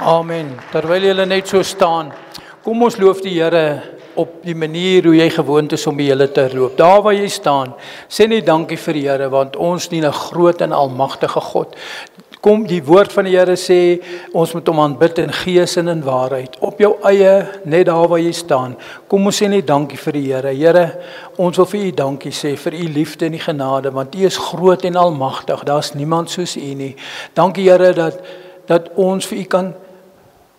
Amen. Terwyl julle net so staan, kom ons loof die Here op die manier hoe jy gewoond is om die hele te loop. Daar waar jy staan, sê net dankie vir die Here, want ons dien 'n groot en almagtige God. Kom, die woord van die Here sê, ons moet hom aanbid in gees en in waarheid. Op jou eie, net daar waar jy staan, kom ons sê net dankie vir die Here. Here, ons wil vir u dankie sê, vir u liefde en die genade, want u is groot en almagtig, daar is niemand soos u nie. Dankie Here, dat ons vir u kan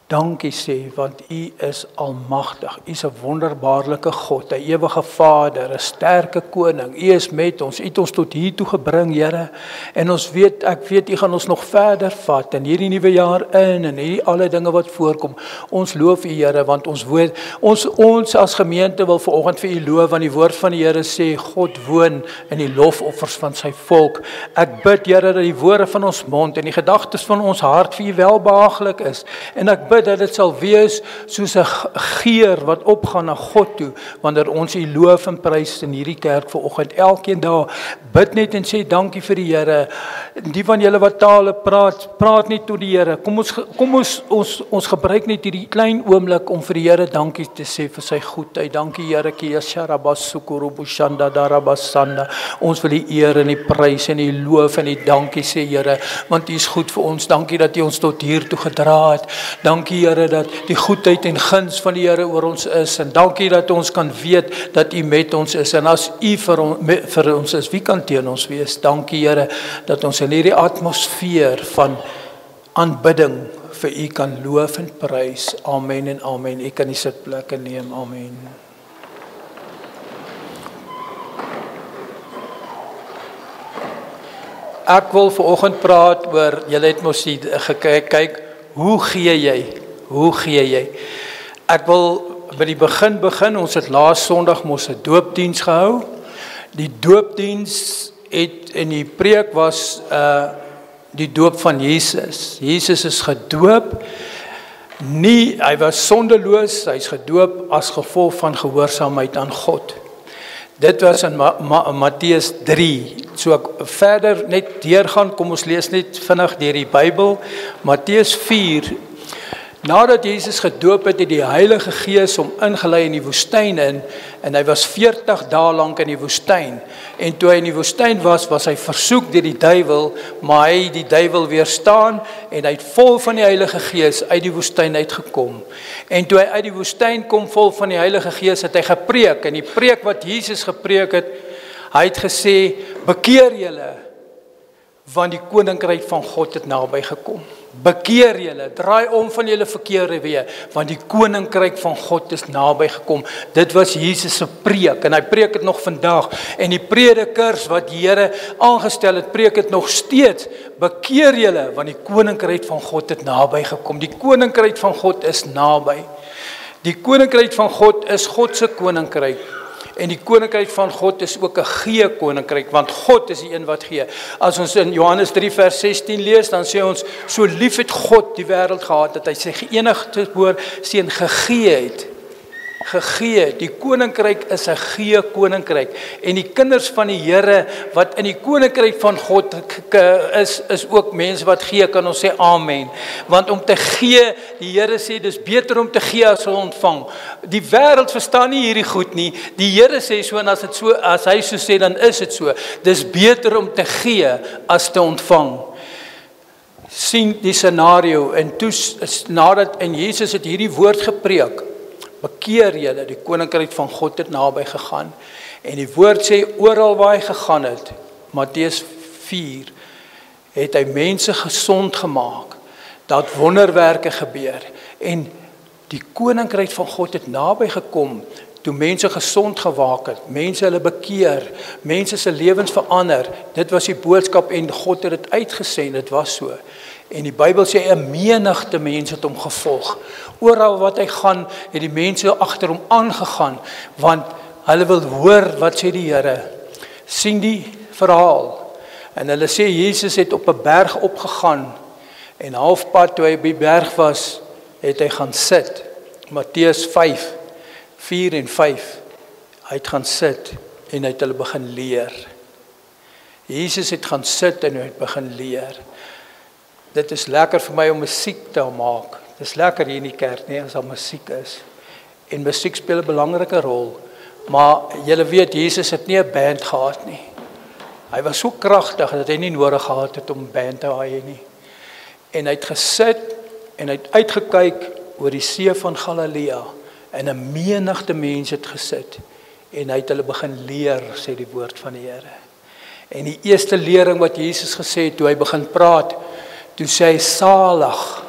dankie sê, want u is almagtig. U is 'n wonderbaarlike God, 'n ewige Vader, 'n sterke koning. U is met ons. U het ons tot hier toe gebring, Here. En ons weet, ek weet u gaan ons nog verder vat in hierdie nuwe jaar in en hierdie alle dinge wat voorkom. Ons loof u, Here, want ons weet ons as gemeente wil vanoggend vir u loof, want die woord van die Here sê God woon in die lofoffers van sy volk. Ek bid, Here, dat die woorde van ons mond en die gedagtes van ons hart vir u welbehaaglik is. En ek bid dat dit sal wees soos 'n geur wat opgaan na God toe, wanneer ons u loof en prys in hierdie kerk vanoggend. Elkeen daar bid net en sê dankie vir die Here. Die van julle wat tale praat net tot die Here. Kom ons gebruik net hierdie klein oomblik om vir die Here dankie te sê vir sy goedheid. Dankie Here, Kiasharabasukurubushanda. Ons wil die eer en die prys en die loof en die dankie sê, Here, want u is goed vir ons. Dankie dat u ons tot hier toe gedra het. Dankie Here dat die goedheid en guns van die Here oor ons is, en dankie dat ons kan weet dat u met ons is, en as u vir ons is, wie kan teen ons wees? Dankie Here dat ons in hierdie atmosfeer van aanbidding vir u kan loof en prys. Amen en amen. U kan die sitplekke neem. Amen. Ek wil vanoggend praat oor, julle het mos kyk, hoe gee jy? Hoe gee jy? Ek wil by die begin, ons het laas Sondag mos 'n doopdiens gehou. Die doopdiens en die preek was die doop van Jesus. Jesus is gedoop, hy was sondeloos, hy is gedoop as gevolg van gehoorsaamheid aan God. Dit was in Matteus 3. So ek verder net deurgaan, kom ons lees net vinnig deur die Bybel. Matteus 4. Nadat Jesus gedoop het, het die Heilige Gees hom ingelei in die woestyn in, en hy was 40 dae lank in die woestyn. En toe hy in die woestyn was hy versoek deur die duiwel, maar hy die duiwel weerstaan, en hy het vol van die Heilige Gees uit die woestyn uitgekom. En toe hy uit die woestyn kom vol van die Heilige Gees, het hy gepreek, en die preek wat Jesus gepreek het, hy het gesê, bekeer julle, want die koninkryk van God het naby gekom. Bekeer julle, draai om van julle verkeerde weë, want die koninkryk van God is naby gekom. Dit was Jesus se preek, en hy preek dit nog vandag. En die predikers wat die Here aangestel het, preek dit nog steeds. Bekeer julle, want die koninkryk van God het naby gekom. Die koninkryk van God is naby. Die koninkryk van God is God se koninkryk. En die koninkryk van God is ook 'n gee koninkryk, want God is die een wat gee. As ons in Johannes 3 vers 16 lees, dan sê ons, so lief het God die wêreld gehad, dat hy sy eniggebore seun gegee het. Gegee, die koninkryk is 'n gee koninkryk. En die kinders van die Here wat in die koninkryk van God is ook mense wat gee, kan ons sê amen. Want om te gee, die Here sê dis beter om te gee as om ontvang. Die wêreld verstaan nie hierdie goed nie. Die Here sê so, en as hy so sê, dan is dit so. Dis beter om te gee as te ontvang. Sien die scenario, en toe nadat en Jesus het hierdie woord gepreek, bekeer julle, die koninkryk van God het naby gegaan. En die woord sê, oral waar hy gegaan het, Matteus 4, het hy mense gesond gemaak, dat wonderwerke gebeur, en die koninkryk van God het naby gekom, toe mense gesond gemaak het, mense hulle bekeer, mense se lewens verander. Dit was die boodskap, en God het dit uitgesend, dit was so. En die Bybel sê, 'n menigte mense het hom gevolg. Oral wat hy gaan, het die mense agter hom aangegaan, want hulle wil hoor, wat sê die Here. Sien die verhaal. En hulle sê, Jesus het op 'n berg opgegaan, en halfpad toe hy op die berg was, het hy gaan sit. Matteus 5, 4 en 5. Hy het gaan sit, en hy het hulle begin leer. Jesus het gaan sit, en hy het begin leer. Dit is lekker vir my om musiek te maak. Dis lekker hier in die kerk, nee, as daar musiek is. En musiek speel 'n belangrike rol. Maar julle weet, Jesus het nie 'n band gehad nie. Hy was so kragtig dat hy nie nodig gehad het om 'n band te hê nie. En hy het gesit en hy het uitgekyk oor die see van Galilea en 'n menigte mense het gesit en hy het hulle begin leer, sê die woord van die Here. En die eerste lering wat Jesus gesê het toe hy begin praat, toe sê hy salig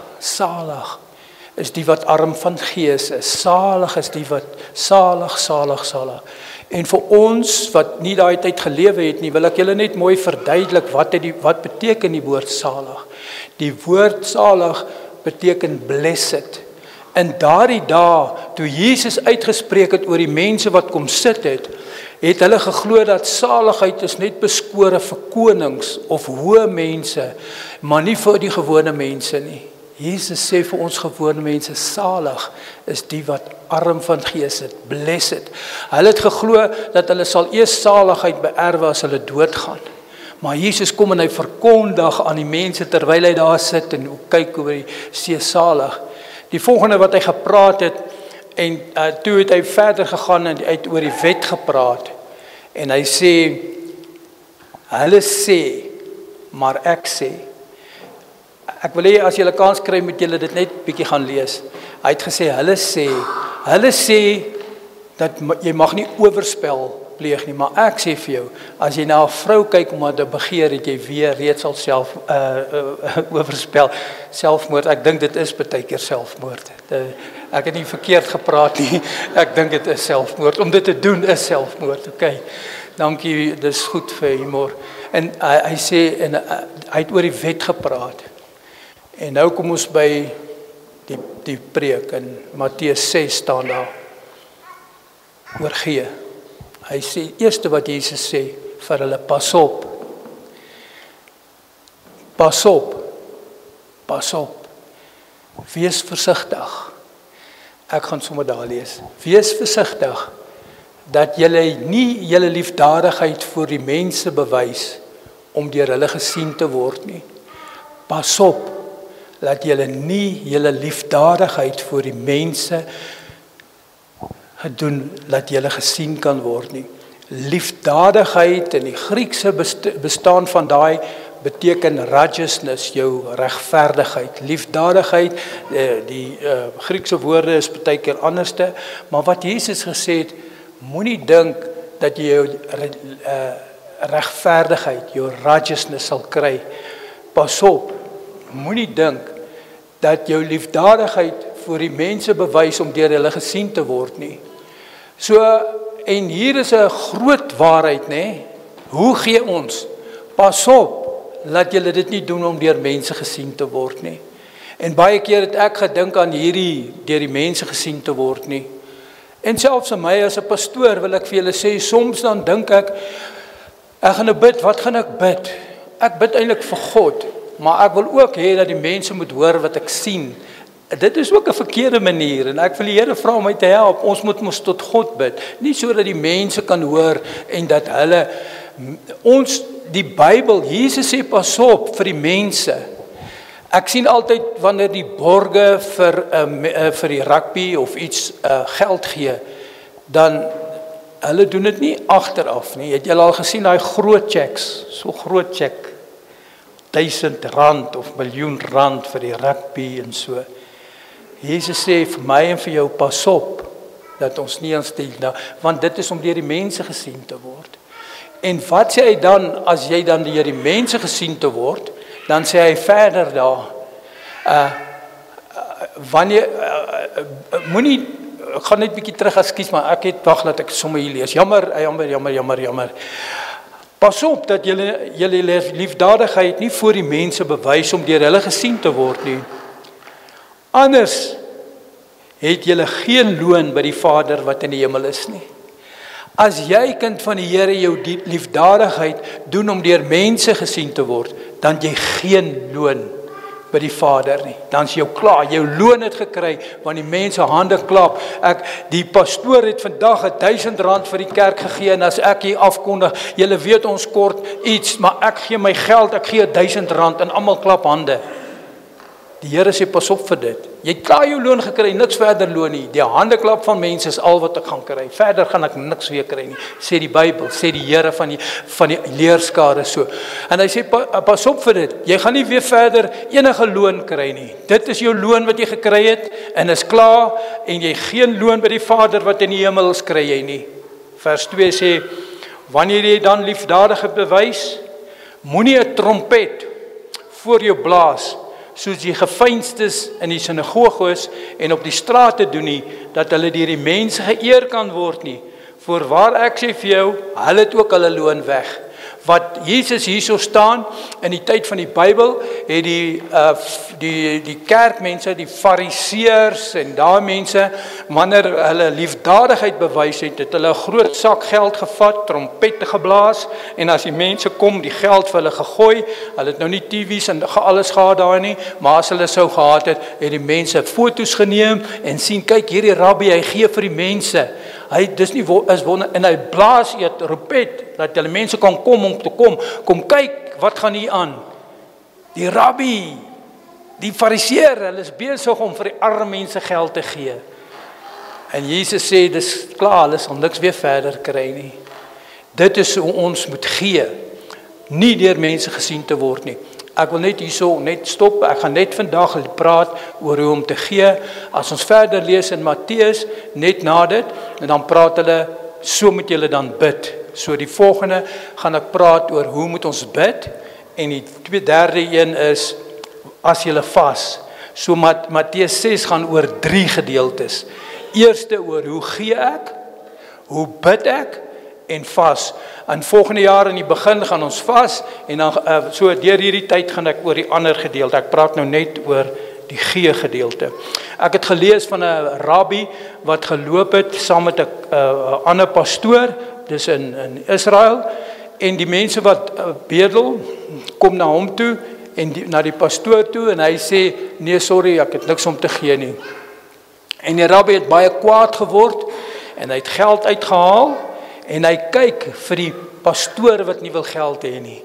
is die wat arm van gees is. Salig is die wat salig. En vir ons wat nie daai tyd gelewe het nie, wil ek julle net mooi verduidelik wat beteken die woord salig. Die woord salig beteken blessed. In daardie dae toe Jesus uitgespreek het oor die mense wat kom sit het hulle geglo dat saligheid is net beskore vir konings of hoë mense, maar nie vir die gewone mense nie. Jesus sê vir ons gewone mense, salig is die wat arm van gees is, blessed. Hulle het geglo dat hulle sal eers saligheid beerwe as hulle doodgaan. Maar Jesus kom en hy verkondig aan die mense terwyl hy daar sit en kyk oor die see salig. Die volgende wat hy gepraat het, en toe het hy verder gegaan en hy het oor die wet gepraat. En hy sê, hulle sê, maar ek sê. Ek wil hê as julle kans kry moet julle dit net bietjie gaan lees. Hy het gesê, hulle sê dat jy mag nie oorspel pleeg nie, maar ek sê vir jou, as jy na 'n vrou kyk om haar te begeer, het jy weer reeds al self oorspel, selfmoord. Ek dink dit is baie keer selfmoord. Ek het nie verkeerd gepraat nie. Ek dink dit is selfmoord. Om dit te doen is selfmoord. Okay. Dankie, dis goed vir humor. En hy sê en hy het oor die wet gepraat. En nou kom ons by die preek in Matteus 6 staan daar oor gee. Hy sê, eerste wat Jesus sê vir hulle, pas op. Pas op. Pas op. Wees versigtig. Ek gaan sommer daar lees. Wees versigtig dat julle nie julle liefdadigheid voor die mense bewys om deur hulle gesien te word nie. Pas op dat julle nie julle liefdadigheid voor die mense gedoen dat julle gesien kan word nie. Liefdadigheid in die Griekse bestaan van daai beteken righteousness, jou regverdigheid. Liefdadigheid, die Griekse woorde is baie keer anderste, maar wat Jesus gesê het, moenie dink dat jy jou regverdigheid, jou righteousness sal kry. Pas op, moenie dink dat jou liefdadigheid voor die mense bewys om deur hulle gesien te word nie. So, en hier is 'n groot waarheid, nê? Hoe gee ons? Pas op, laat julle dit nie doen om deur mense gesien te word nie. En baie keer het ek gedink aan hierdie deur die mense gesien te word nie. En selfs vir my as 'n pastoor wil ek vir julle sê, soms dan dink ek gaan nou bid, wat gaan ek bid? Ek bid eintlik vir God, maar ek wil ook hê dat die mense moet hoor wat ek sien. Dit is ook 'n verkeerde manier en ek wil die Here vra om my te help. Ons moet mos tot God bid, nie sodat die mense kan hoor en dat hulle die Bybel, Jesus sê pas op vir die mense. Ek sien altyd wanneer die borge vir die rugby of iets geld gee, dan hulle doen dit nie agteraf nie. Het julle al gesien daai groot checks, so groot check, R1000 of R1.000.000 vir die rugby en so. Jesus sê vir my en vir jou, pas op dat ons nie aanstel nou, want dit is om deur die mense gesien te word. En wat sê hy dan as jy dan deur die mense gesien te word? Dan sê hy verder daar, wanneer moenie, ek gaan net bietjie terug, ekskuus, maar ek het wag dat ek sommer hier lees. Jammer. Pas op dat julle liefdadigheid nie voor die mense bewys om deur hulle gesien te word nie. Anders het julle geen loon by die Vader wat in die hemel is nie. As jy kind van die Here jou liefdadigheid doen om deur mense gesien te word, dan jy geen loon by die Vader nie. Dan is jou klaar, jou loon het gekry, want die mense hande klap. Die pastoor het vandag R1000 vir die kerk gegee, en as ek hier afkondig, julle weet ons kort iets, maar ek gee my geld, ek gee R1000, en almal klap hande. Die Here sê pas op vir dit. Jy het klaar jou loon gekry, niks verder loon nie. Die handeklap van mense is al wat ek gaan kry. Verder gaan ek niks weer kry nie. Sê die Bybel, sê die Here van die leerskare so. En hy sê pas op vir dit. Jy gaan nie weer verder enige loon kry nie. Dit is jou loon wat jy gekry het en is klaar en jy geen loon by die Vader wat in die hemel is kry jy nie. Vers 2 sê wanneer jy dan liefdadigheid bewys, moenie 'n trompet voor jou blaas soos die geveinstes in die sinagoges en op die strate doen nie, dat hulle deur die mense geëer kan word nie. Voorwaar ek sê vir jou, hulle het ook hulle loon weg. Wat Jesus hierso staan in die tyd van die Bybel, het die kerkmense, die fariseërs en daai mense, wanneer hulle liefdadigheid bewys het, het hulle 'n groot sak geld gevat, trompette geblaas, en as die mense kom, die geld vir hulle gegooi. Hulle het nou nie TV's en alles gehad daar nie, maar as hulle sou gehad het, het die mense foto's geneem en sien, kyk hierdie rabbi, hy gee vir die mense. Hy dis nie is wonder en hy blaas eet trompet dat hulle mense kan kom om te kom kyk wat gaan hier aan. Die rabbi, die fariseer, hulle is besig om vir die arme mense geld te gee. En Jesus sê dis klaar, hulle sal niks weer verder kry nie. Dit is hoe ons moet gee, nie deur mense gesien te word nie. Ek wil net hierso net stop. Ek gaan net vandag praat oor hoe om te gee. As ons verder lees in Matteus, net na dit, en dan praat hulle, so moet julle dan bid. So die volgende gaan ek praat oor hoe moet ons bid, en die derde een is, as julle vas. So Matteus 6 gaan oor 3 gedeeltes. Eerste oor hoe gee ek, hoe bid ek, en vas. En volgende jaar in die begin gaan ons vas, en dan so deur hierdie tyd gaan ek oor die ander gedeelte. Ek praat nou net oor die gee gedeelte. Ek het gelees van 'n rabbi wat geloop het saam met 'n ander pastoor, dis in Israel, en die mense wat bedel kom na hom toe en na die pastoor toe, en hy sê nee sorry, ek het niks om te gee nie. En die rabbi het baie kwaad geword en hy het geld uitgehaal. En hy kyk vir die pastoor wat nie wil geld hê nie,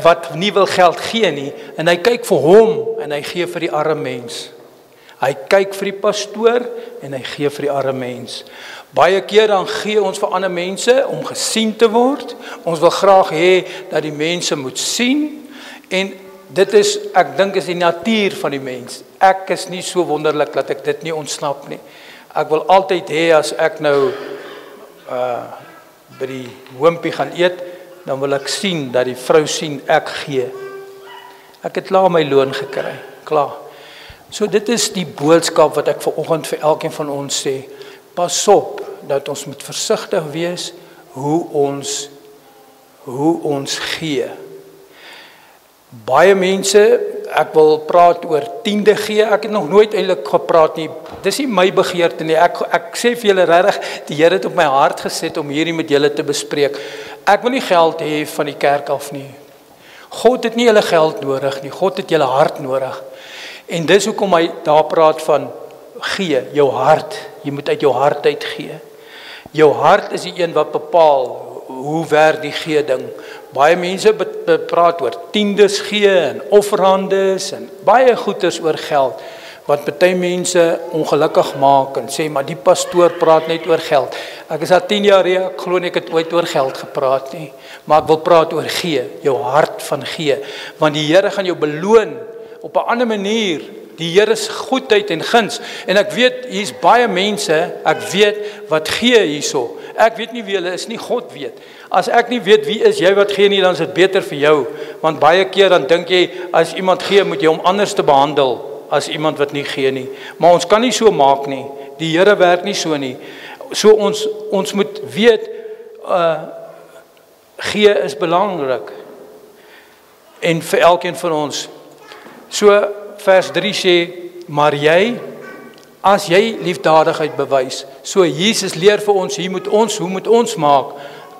wat nie wil geld gee nie, en hy kyk vir hom en hy gee vir die arme mens. Hy kyk vir die pastoor en hy gee vir die arme mens. Baie keer dan gee ons vir ander mense om gesien te word. Ons wil graag hê dat die mense moet sien, en dit is, ek dink is die natuur van die mens. Ek is nie so wonderlik dat ek dit nie ontsnap nie. Ek wil altyd hê as ek nou by die hoompie gaan eet, dan wil ek sien, dat die vrou sien, ek gee. Ek het klaar my loon gekry, klaar. So dit is die boodskap wat ek vanoggend vir elkeen van ons sê. Pas op, dat ons moet versigtig wees, hoe ons gee. Baie mense, ek wil praat oor 10de gee, ek het nog nooit eintlik gepraat nie, dis nie my begeerte nie, ek sê vir julle regtig, die Here het op my hart gesit om hierdie met julle te bespreek. Ek wil nie geld hê van die kerk af nie. God het nie julle geld nodig nie, God het julle hart nodig. En dis hoekom hy daar praat van gee, jou hart, jy moet uit jou hart uit gee. Jou hart is die een wat bepaal hoe werk die gee ding. Baie mense praat oor tiendes gee en offerhandes en baie goeders oor geld, wat baie mense ongelukkig maak en sê, maar die pastoor praat net oor geld. Ek is al 10 jaar hier, ek glo nie ek het ooit oor geld gepraat nie, maar ek wil praat oor gee, jou hart van gee, want die Here gaan jou beloon op 'n ander manier. Die Here se goedheid en guns, en ek weet, hier's baie mense, ek weet, wat gee hierso. Ek weet nie wie hulle is nie, God weet. As ek nie weet wie is jy wat gee nie, dan is dit beter vir jou, want baie keer dan dink jy, as iemand gee, moet jy hom anders te behandel, as iemand wat nie gee nie. Maar ons kan nie so maak nie, die Here werk nie so nie. So ons moet weet, gee is belangrik, en vir elkeen van ons. So, vers 3 sê, maar jy, as jy liefdadigheid bewys, so Jesus leer vir ons, hoe moet ons maak,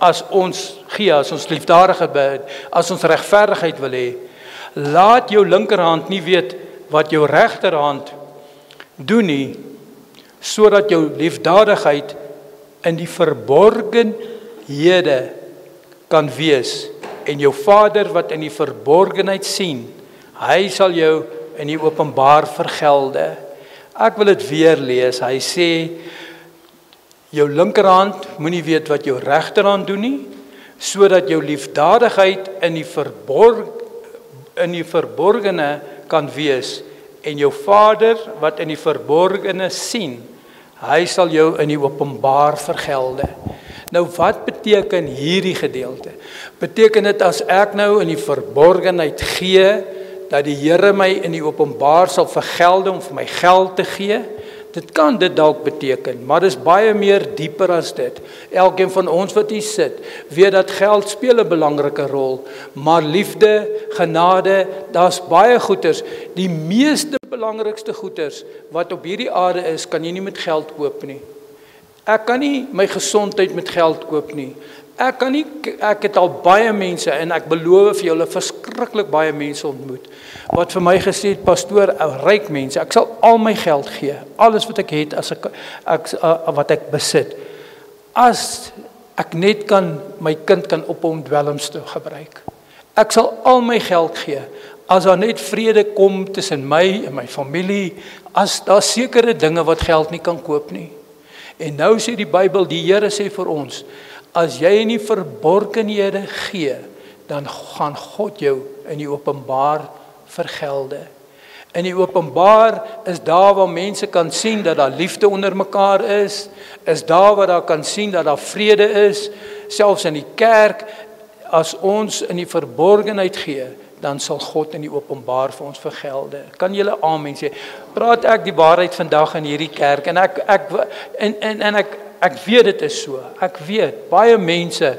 as ons gee, as ons liefdadigheid bewys, as ons regverdigheid wil hê, laat jou linkerhand nie weet, wat jou regterhand doen nie, sodat jou liefdadigheid in die verborgenhede kan wees, en jou Vader wat in die verborgenheid sien, hy sal jou in die openbaar vergelde. Ek wil dit weer lees. Hy sê, jou linkerhand moenie weet wat jou regterhand doen nie, sodat jou liefdadigheid in die verborgene kan wees, en jou Vader wat in die verborgene sien, hy sal jou in die openbaar vergelde. Nou wat beteken hierdie gedeelte? Beteken dit as ek nou in die verborgenheid gee, dat die Here my in die openbaar sal vergelde om vir my geld te gee? Dit kan dit dalk beteken, maar dis baie meer dieper as dit. Elkeen van ons wat hier sit, weet dat geld speel 'n belangrike rol, maar liefde, genade, daar's baie goeders. Die meeste belangrikste goeders wat op hierdie aarde is, kan jy nie met geld koop nie. Ek kan nie my gesondheid met geld koop nie. Ek het al baie mense, en ek beloof vir julle verskriklik baie mense ontmoet, wat vir my gesê het, pastoor, ryk mense, ek sal al my geld gee, alles wat ek het, wat ek besit, as ek net my kind kan op hom dwelms te gebruik. Ek sal al my geld gee, as daar net vrede kom tussen my en my familie, as daar sekere dinge wat geld nie kan koop nie. En nou sê die Bybel, die Here sê vir ons, as jy in die verborgenhede gee, dan gaan God jou in die openbaar vergelde. In die openbaar is daar waar mense kan sien dat daar liefde onder mekaar is daar waar daar kan sien dat daar vrede is, selfs in die kerk, as ons in die verborgenheid gee, dan sal God in die openbaar vir ons vergelde. Kan julle amen sê? Praat ek die waarheid vandag in hierdie kerk, en ek weet dit is so. Ek weet, baie mense,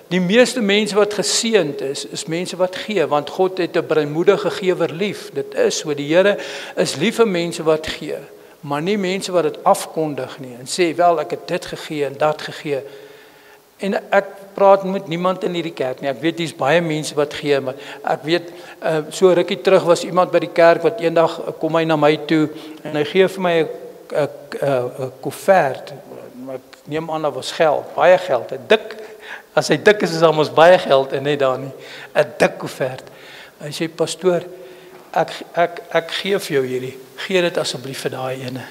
die meeste mense wat geseënd is mense wat gee, want God het 'n breimoedige gewer lief. Dit is so, die Here is lief vir mense wat gee, maar nie mense wat dit afkondig nie, en sê, wel, ek het dit gegee en dat gegee. En ek praat met niemand in hierdie kerk nie. Ek weet hier's baie mense wat gee, maar ek weet, so rukkie terug was iemand by die kerk wat eendag kom hy na my toe en hy gee vir my 'n koevert. Ek neem aan dat was geld, baie geld, 'n dik. As hy dik is almos baie geld en net daar nie. 'n Dik koevert. Hy sê, pastoor, ek gee vir jou hierdie. Gee dit asseblief vir daai ene.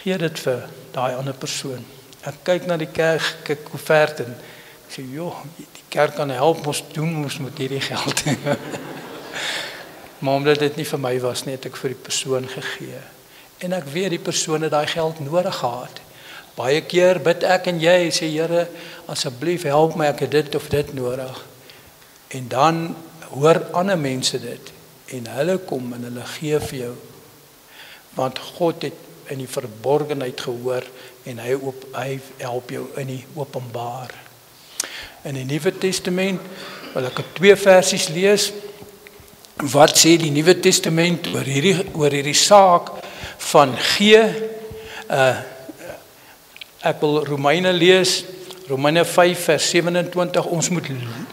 Gee dit vir daai ander persoon. Ek kyk na die kerk koevert en ek sê, joh, die kerk kan help ons doen met hierdie geld. Maar omdat dit nie vir my was nie, het ek vir die persoon gegee. En ek weet die persoon het daai geld nodig gehad. Baie keer bid ek en jy, sê, Here, asseblief help my, ek het dit of dit nodig. En dan hoor ander mense dit, en hulle kom en hulle gee vir jou. Want God het in die verborgenheid gehoor, en hy help jou in die openbaar. In die Nuwe Testament wil ek 2 versies lees. Wat sê die Nuwe Testament oor hierdie saak van gee? Ek wil Romeine lees, Romeine 5 vers 27. Ons moet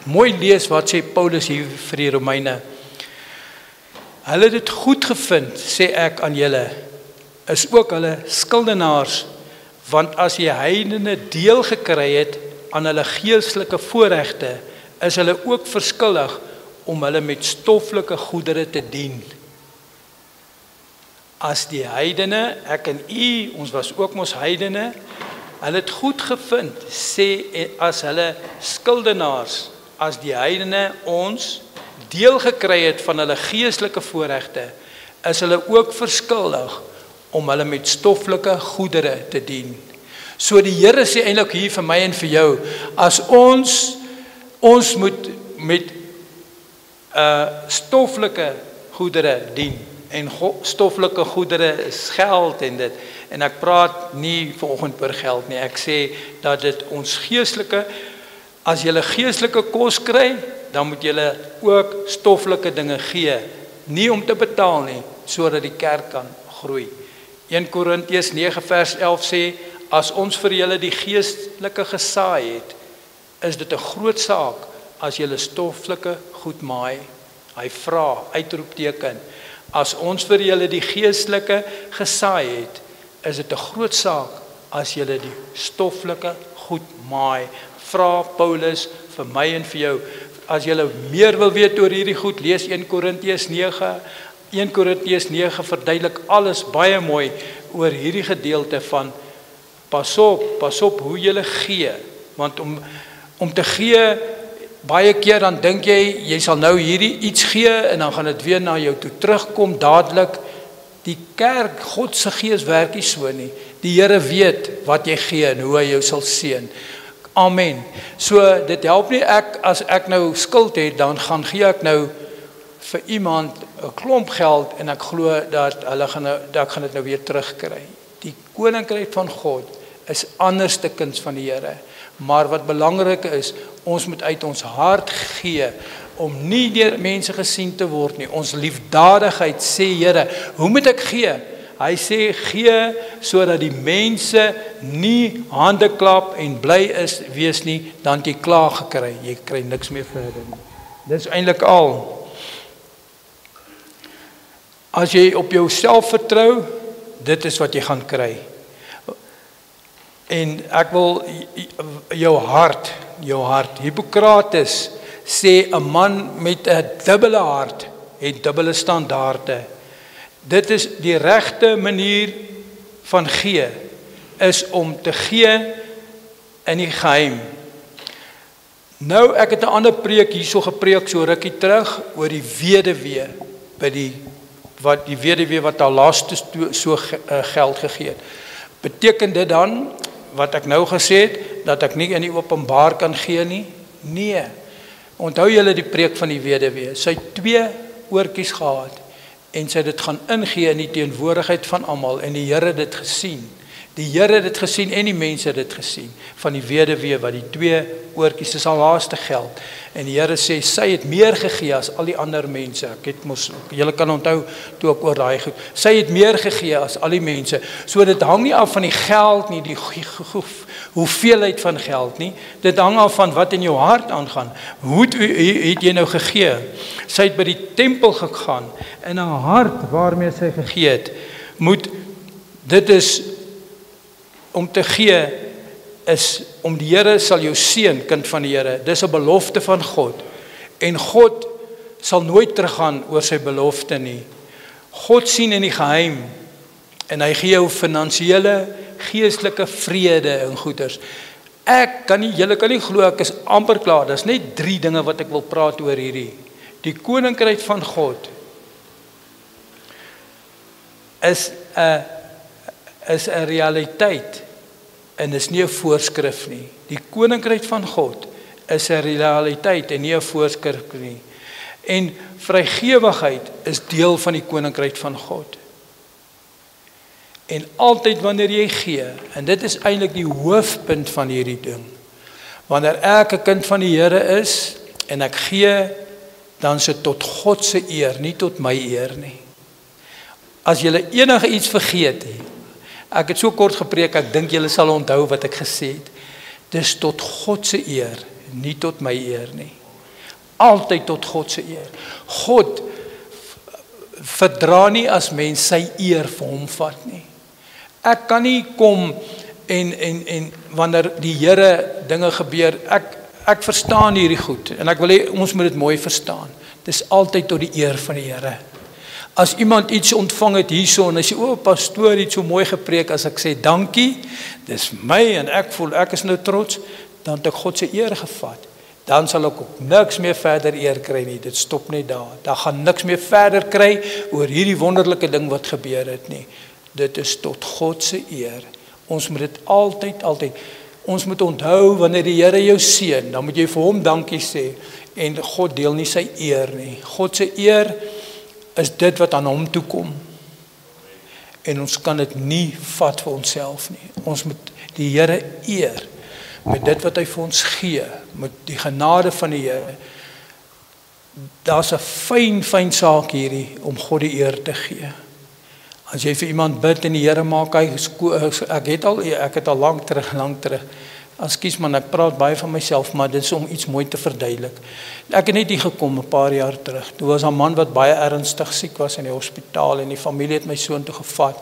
mooi lees wat sê Paulus hier vir die Romeine. Hulle het dit goed gevind, sê ek aan julle, is ook hulle skuldenaars, want as die heidene deel gekry het aan hulle geestelike voorregte, is hulle ook verskuldig om hulle met stoffelike goedere te dien. As die heidene, ek en u, ons was ook mos heidene, hulle het goed gevind, sê as hulle skuldenaars, as die heidene ons deel gekry het van hulle geestelike voorregte, is hulle ook verskuldig om hulle met stoffelike goedere te dien. So die Here sê eintlik hier vir my en vir jou, as ons moet met stoffelike goedere dien, en stoffelike goedere is geld en dit, en ek praat nie vanoggend oor geld nie, ek sê dat dit ons geestelike, as jy geestelike kos kry, dan moet jy ook stoffelike dinge gee, nie om te betaal nie, sodat die kerk kan groei. 1 Korintiërs 9 vers 11 sê, as ons vir julle die geestelike gesaai het, is dit 'n groot saak as julle stoffelike goed maai. Hy vra, uitroepteken, as ons vir julle die geestelike gesaai het, is dit 'n groot saak as julle die stoffelike goed maai. Vra Paulus vir my en vir jou. As julle meer wil weet oor hierdie goed, lees 1 Korintiërs 9, 1 Korintiërs 9 verduidelik alles baie mooi oor hierdie gedeelte van pas op hoe jy gee, want om te gee, baie keer dan dink jy sal nou hierdie iets gee en dan gaan dit weer na jou toe terugkom dadelik. Die kerk, God se gees werk nie so nie. Die Here weet wat jy gee en hoe hy jou sal seën. Amen. So dit help nie as ek nou skuld het, dan gaan gee ek nou vir iemand 'n klomp geld en ek glo dat ek gaan dit nou weer terugkry. Die koninkryk van God is anders te kinders van die Here. Maar wat belangrik is, ons moet uit ons hart gee om nie deur mense gesien te word nie. Ons liefdadigheid sê Here, hoe moet ek gee? Hy sê gee sodat die mense nie hande klap en bly wees nie, dan het jy klaar gekry. Jy kry niks meer verder nie. Dis eintlik al. As jy op jouself vertrou, dit is wat jy gaan kry. En ek wil jou hart, Hippokrates sê 'n man met 'n dubbele hart het dubbele standaarde. Dit is die regte manier van gee, is om te gee in die geheim. Nou, ek het 'n ander preek hierso gepreek so rukkie terug oor die weduwee by die weduwee wat haar laaste so geld gegee het. Beteken dit dan wat ek nou gesê het dat ek nie in die openbaar kan gee nie? Nee. Onthou julle die preek van die weduwee. Sy het 2 oortjies gehad en sy het dit gaan ingee in die teenwoordigheid van almal en die Here het dit gesien. Die Here het dit gesien en die mense het dit gesien van die weduwee wat die 2 oortjies is haar laaste geld. En die Here sê sy het meer gegee as al die ander mense. Ek het mos julle kan onthou toe ek oor daai goed. Sy het meer gegee as al die mense. So dit hang nie af van die geld nie, die hoeveelheid van geld nie. Dit hang af van wat in jou hart aangaan. Hoe het jy nou gegee? Sy het by die tempel gegaan en haar hart waarmee sy gegee het, dit is om te gee is om die Here sal jou seën, kind van die Here. Dis 'n belofte van God. En God sal nooit teruggaan oor sy belofte nie. God sien in die geheim en hy gee jou finansiële, geestelike vrede en goeders. Julle kan nie glo ek is amper klaar. Dis net 3 dinge wat ek wil praat oor hierdie. Die koninkryk van God is 'n realiteit en is nie 'n voorskrif nie. Die koninkryk van God is 'n realiteit en nie 'n voorskrif nie. En vrygewigheid is deel van die koninkryk van God. En altyd wanneer jy gee, en dit is eintlik die hoofpunt van hierdie ding. Wanneer ek 'n kind van die Here is en ek gee, dan is dit tot God se eer, nie tot my eer nie. As julle enige iets vergeet, ek het so kort gepreek, ek dink julle sal onthou wat ek gesê het. Dis tot God se eer, nie tot my eer nie. Altyd tot God se eer. God verdra nie as mens sy eer vir hom vat nie. Ek kan nie kom en wanneer die Here dinge gebeur, ek verstaan hierdie goed en ek wil hê ons moet dit mooi verstaan. Dis altyd tot die eer van die Here. As iemand iets ontvang het hierso en hy sê, o, pastoor het so mooi gepreek, as ek sê dankie, dis my en ek voel ek is nou trots, dan het ek God se eer gevat. Dan sal ek ook niks meer verder eer kry nie. Dit stop net daar. Daar gaan niks meer verder kry oor hierdie wonderlike ding wat gebeur het nie. Dit is tot God se eer. Ons moet dit altyd, ons moet onthou wanneer die Here jou seën, dan moet jy vir hom dankie sê en God deel nie sy eer nie. God se eer is dit wat aan hom toe kom. En ons kan dit nie vat vir onsself nie. Ons moet die Here eer met dit wat hy vir ons gee, met die genade van die Here. Daar's 'n fyn saak hierdie om God die eer te gee. As jy vir iemand bid en die Here maak hy ek het al lank terug. Ekskuus man, ek praat baie van myself, maar dit is om iets mooi te verduidelik. Ek het net hier gekom 'n paar jaar terug. Toe was 'n man wat baie ernstig siek was in die hospitaal en die familie het my soheen toe gevat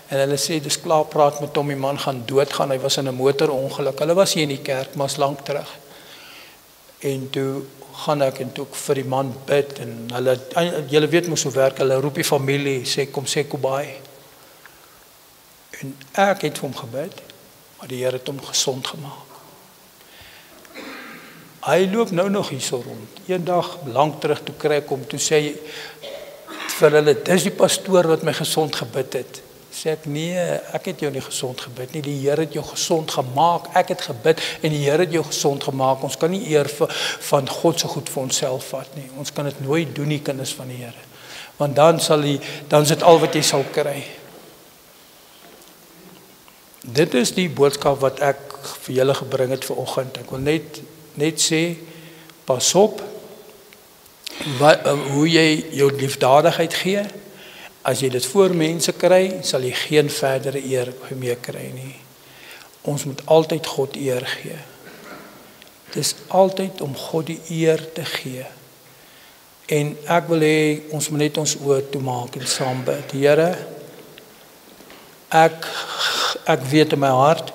en hulle sê dis klaar praat met hom, die man gaan doodgaan. Hy was in 'n motorongeluk. Hulle was hier in die kerk, maar's lank terug. En toe gaan ek en toe ek vir die man bid en hulle, julle weet mos hoe werk, hulle roep die familie, sê kom sê Kobai. En ek het vir hom gebid, maar die Here het hom gesond gemaak. Hy loop nou nog hierso rond. Eendag lank terug toe kry ek hom, toe sê hy vir hulle, dis die pastoor wat my gesond gebid het. Sê ek, nee, ek het jou nie gesond gebid nie, die Here het jou gesond gemaak, ek het gebid en die Here het jou gesond gemaak. Ons kan nie eer van God se goed vir onsself vat nie. Ons kan dit nooit doen nie, kinders van die Here. Want dan is dit al wat jy sal kry. Dit is die boodskap wat ek vir julle gebring het vanoggend. Ek wil net sê, pas op hoe jy jou liefdadigheid gee. As jy dit voor mense kry, sal jy geen verdere eer meer kry nie. Ons moet altyd God eer gee. Dit is altyd om God die eer te gee. En ek wil hê ons moet net ons oë toemaak en saam bid. Here, ek weet in my hart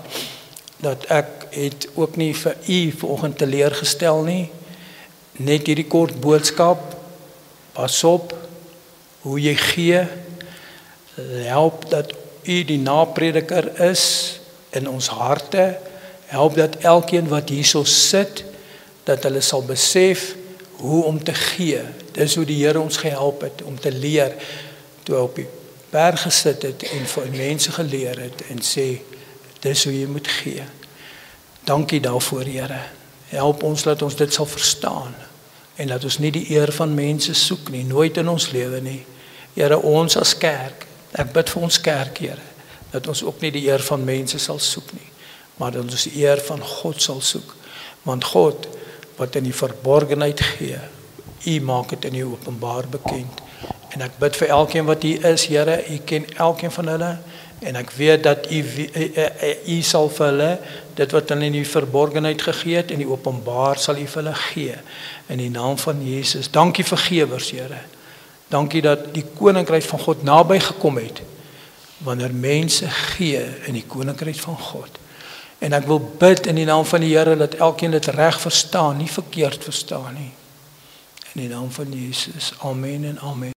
dat ek het ook nie vir u vanoggend teleurgestel nie. Net hierdie kort boodskap, pas op hoe jy gee, help dat u die naprediker is in ons harte, help dat elkeen wat hierso sit, dat hulle sal besef hoe om te gee. Dis hoe die Here ons gehelp het om te leer, toe op die berg gesit het en vir mense geleer het en sê, dis hoe jy moet gee. Dankie daarvoor, Here. Help ons dat ons dit sal verstaan en dat ons nie die eer van mense soek nie, nooit in ons lewe nie. Here, ons as kerk, ek bid vir ons kerk, Here, dat ons ook nie die eer van mense sal soek nie, maar dat ons die eer van God sal soek. Want God, wat in die verborgenheid gee, u maak dit in die openbaar bekend. En ek bid vir elkeen wat hier is, Here, u ken elkeen van hulle, en ek weet dat u sal vir hulle, dit wat hulle in die verborgenheid gegee het, en die openbaar sal u vir hulle gee, in die naam van Jesus. Dankie vir gewers, Here. Dankie dat die koninkryk van God naby gekom het, wanneer mense gee in die koninkryk van God. En ek wil bid in die naam van die Here, dat elkeen dit reg verstaan, nie verkeerd verstaan nie. In die naam van Jesus. Amen en amen.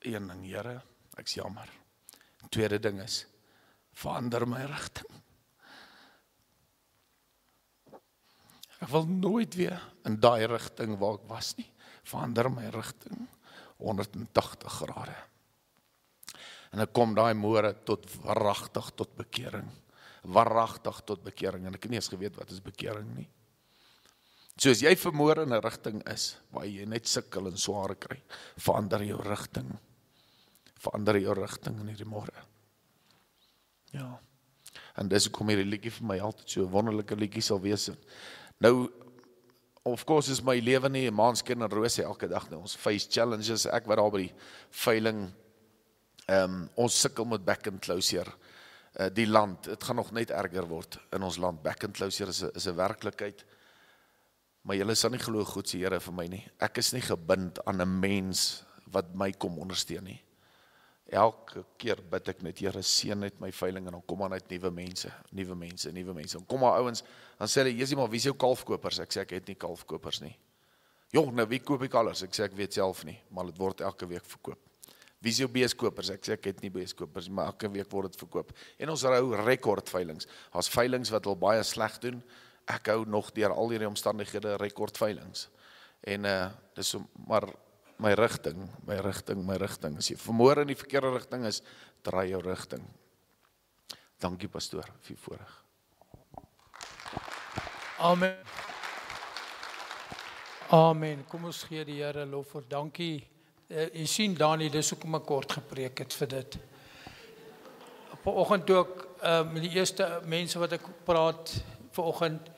een ding, Here, ek's jammer. Tweede ding is, verander my rigting. Ek wil nooit weer in daai rigting waar ek was nie. Verander my rigting 180 grade. En ek kom daai môre tot waaragtig tot bekering. Waaragtig tot bekering. En ek het nie eens geweet wat is bekering nie. So as jy vermoor in 'n rigting is, waar jy net sukkel en sware kry, verander jou rigting. Verander jou rigting in hierdie môre. Ja. En dis hoekom hierdie liedjie vir my altyd so 'n wonderlike liedjie sal wees. Nou, of course is my lewe nie 'n maanskin en rose elke dag nie. Ons face challenges, ek wat daar by die veiling, ons sukkel met back and closure. Die land, het gaan nog net erger word in ons land. Back and closure is 'n werklikheid. Maar julle sal nie glo goed sê Here vir my nie. Ek is nie gebind aan 'n mens wat my kom ondersteun nie. Elke keer bid ek net, Here seën net my veiling en dan kom maar uit nuwe mense. Dan kom maar ouens, dan sê hulle, Jesusie, maar wie is jou kalfkopers? Ek sê ek het nie kalfkopers nie. Jong, nou wie koop die kalvers? Ek sê ek weet self nie, maar dit word elke week verkoop. Wie is jou beeskopers? Ek sê ek het nie beeskopers, maar elke week word dit verkoop. En ons hou rekordveilings. As veilings wat al baie sleg doen, ek hou nog deur al hierdie omstandighede rekordveilings. En dis so, maar my rigting. As jy vermoor in die verkeerde rigting is, draai jou rigting. Dankie pastoor vir voorreg. Amen. Amen. Kom ons gee die Here lof vir dankie. Jy sien Dani, dis hoekom ek kort gepreek het vir dit. Vanoggend toe ek met die eerste mense wat ek praat vanoggend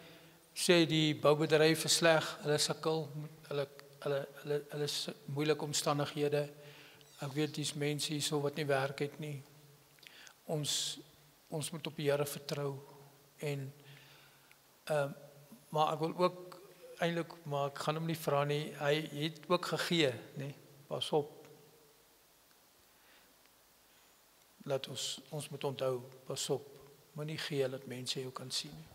sê die boubedryf is sleg, hulle sukkel, hulle is moeilike omstandighede. Ek weet dis mense hierso wat nie werk het nie. Ons moet op die Here vertrou en maar ek wil ook eintlik, maar ek gaan hom nie vra nie. Hy het ook gegee, nee. Pas op. Laat ons moet onthou, pas op. Moenie gee dat mense jou kan sien nie.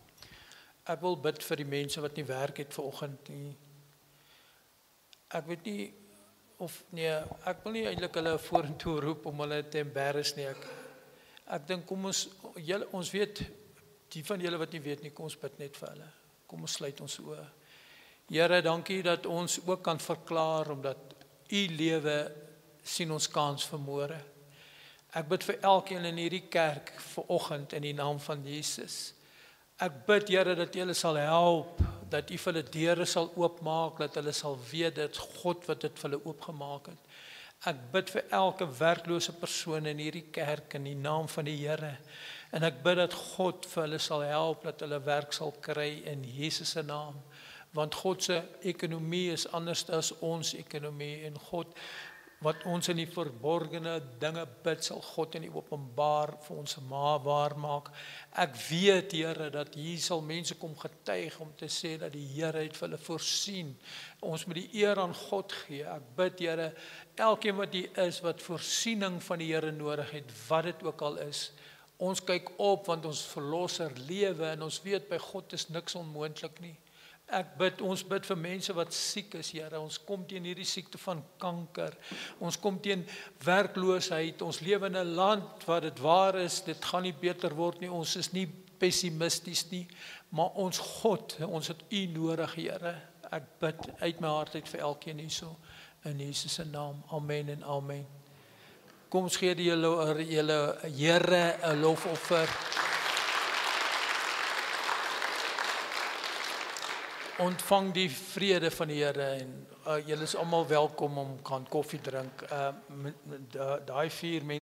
Ek wil bid vir die mense wat nie werk het vanoggend nie. Ek weet nie of nee, ek wil nie eintlik hulle vorentoe roep om hulle te embarrass nie. Ek dink kom ons weet, die van julle wat nie weet nie, kom ons bid net vir hulle. Kom ons sluit ons oë. Here, dankie dat ons ook kan verklaar omdat U lewe sien ons kans vir môre. Ek bid vir elkeen in hierdie kerk vanoggend in die naam van Jesus. Ek bid Here dat U hulle sal help, dat U vir hulle deure sal oopmaak, dat hulle sal weet dat God wat dit vir hulle oopgemaak het. Ek bid vir elke werklose persoon in hierdie kerk in die naam van die Here. En ek bid dat God vir hulle sal help, dat hulle werk sal kry in Jesus se naam. Want God se ekonomie is anders as ons ekonomie en God wat ons in die verborgene dinge bid, sal God in die openbaar vir ons waar maak. Ek weet, Here, dat hier sal mense kom getuig om te sê dat die Here het vir hulle voorsien. Ons moet die eer aan God gee. Ek bid, Here, elkeen wat hier is, wat voorsiening van die Here nodig het, wat dit ook al is, ons kyk op, want ons verlosser lewe, en ons weet, by God is niks onmoontlik nie. Ons bid vir mense wat siek is, Here. Ons kom teen hierdie siekte van kanker. Ons kom teen werkloosheid. Ons lewe in 'n land waar dit waar is, dit gaan nie beter word nie. Ons is nie pessimisties nie, maar ons God, ons het U nodig, Here. Ek bid uit my hart uit vir elkeen hierso in Jesus se naam. Amen en amen. Kom ons gee die julle Here 'n lofoffer. Ontvang die vrede van die Here en julle is almal welkom om kan koffie drink. Daai 4 mense